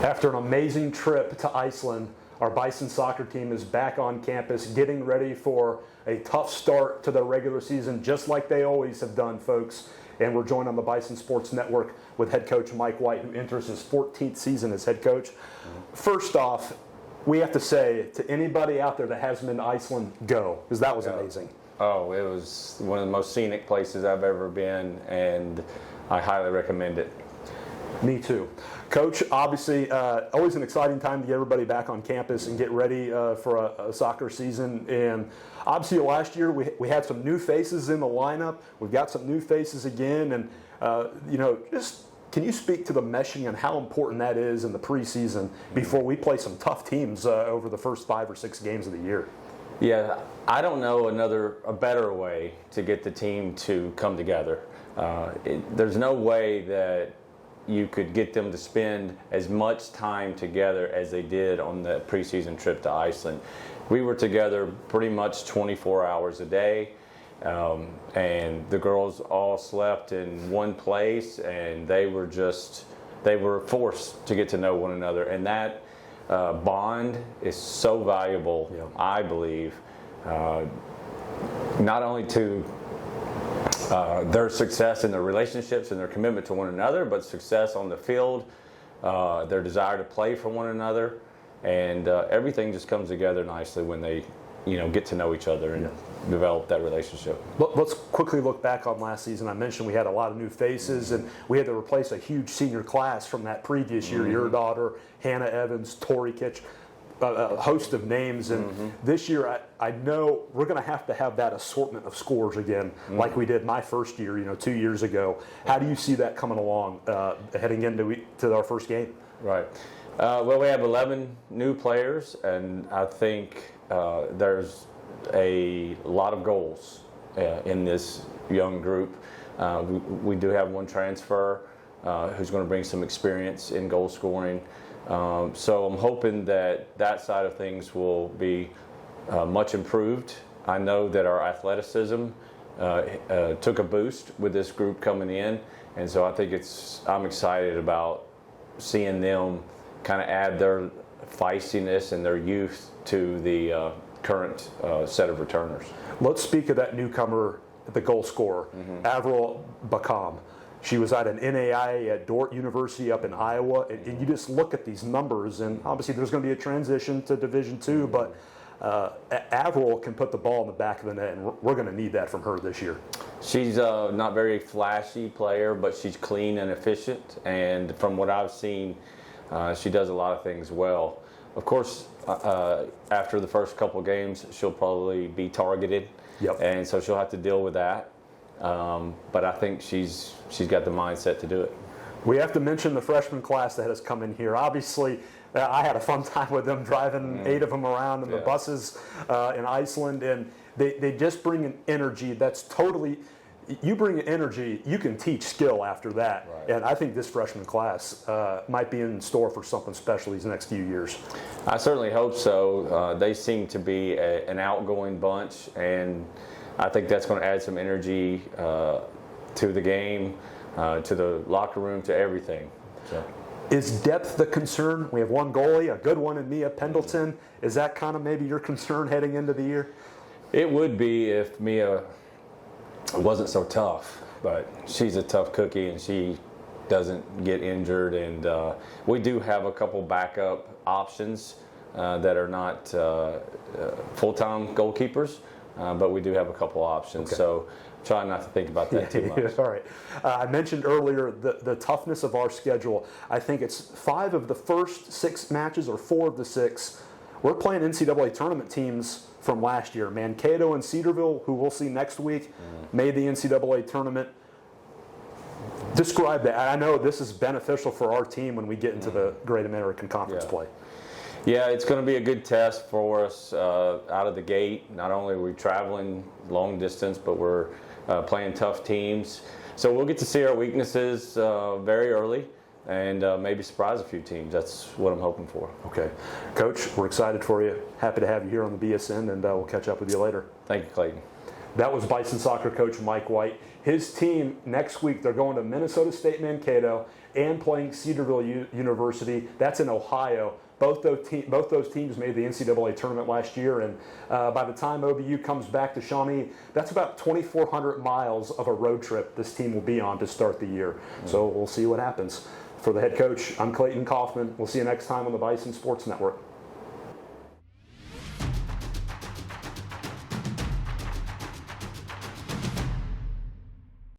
After an amazing trip to Iceland, our Bison soccer team is back on campus getting ready for a tough start to their regular season, just like they always have done, folks. And we're joined on the Bison Sports Network with head coach Mike White, who enters his 14th season as head coach. First off, we have to say to anybody out there that hasn't been to Iceland, go, because that was amazing. Oh, it was one of the most scenic places I've ever been, and I highly recommend it. Me too. Coach, obviously, always an exciting time to get everybody back on campus and get ready for a soccer season. And obviously, last year we had some new faces in the lineup. We've got some new faces again. And, just can you speak to the meshing and how important that is in the preseason before we play some tough teams over the first 5 or 6 games of the year? Yeah, I don't know a better way to get the team to come together. There's no way that you could get them to spend as much time together as they did on the preseason trip to Iceland. We were together pretty much 24 hours a day, and the girls all slept in one place, and they were forced to get to know one another, and that bond is so valuable, I believe, not only to their success in their relationships and their commitment to one another, but success on the field, their desire to play for one another, and everything just comes together nicely when they, get to know each other and develop that relationship. Let's quickly look back on last season. I mentioned we had a lot of new faces, and we had to replace a huge senior class from that previous year. Your daughter, Hannah Evans, Tori Kitch, a host of names. And this year, I know we're going to have that assortment of scores again, like we did my first year, 2 years ago. How do you see that coming along heading into our first game? Right. Well, we have 11 new players, and I think there's a lot of goals in this young group. We do have one transfer who's going to bring some experience in goal scoring. So I'm hoping that side of things will be much improved. I know that our athleticism took a boost with this group coming in, and so I think I'm excited about seeing them kind of add their feistiness and their youth to the current set of returners. Let's speak of that newcomer, the goal scorer, Avril Bakam. She was at an NAIA at Dordt University up in Iowa, and you just look at these numbers, and obviously there's going to be a transition to Division II, but Avril can put the ball in the back of the net, and we're going to need that from her this year. She's not very flashy player, but she's clean and efficient, and from what I've seen, she does a lot of things well. Of course, after the first couple games, she'll probably be targeted, and so she'll have to deal with that. But I think she's got the mindset to do it. We have to mention the freshman class that has come in here. Obviously, I had a fun time with them driving 8 of them around in the buses in Iceland, and they just bring an energy that's totally. You bring an energy, you can teach skill after that. Right. And I think this freshman class might be in store for something special these next few years. I certainly hope so. They seem to be an outgoing bunch, and I think that's going to add some energy to the game, to the locker room, to everything. So. Is depth the concern? We have one goalie, a good one in Mia Pendleton. Is that kind of maybe your concern heading into the year? It would be if Mia wasn't so tough, but she's a tough cookie and she doesn't get injured. And we do have a couple backup options that are not full-time goalkeepers. But we do have a couple options, so try not to think about that too much. All right. I mentioned earlier the toughness of our schedule. I think it's 5 of the first 6 matches, or 4 of the 6. We're playing NCAA tournament teams from last year. Mankato and Cedarville, who we'll see next week, made the NCAA tournament. Describe that. I know this is beneficial for our team when we get into the Great American Conference play. Yeah, it's going to be a good test for us out of the gate. Not only are we traveling long distance, but we're playing tough teams. So we'll get to see our weaknesses very early and maybe surprise a few teams. That's what I'm hoping for. Okay. Coach, we're excited for you. Happy to have you here on the BSN, and we'll catch up with you later. Thank you, Clayton. That was Bison soccer coach Mike White. His team next week, they're going to Minnesota State Mankato and playing Cedarville University. That's in Ohio. Both those teams made the NCAA tournament last year, and by the time OBU comes back to Shawnee, that's about 2,400 miles of a road trip this team will be on to start the year. So we'll see what happens. For the head coach, I'm Clayton Coffman. We'll see you next time on the Bison Sports Network.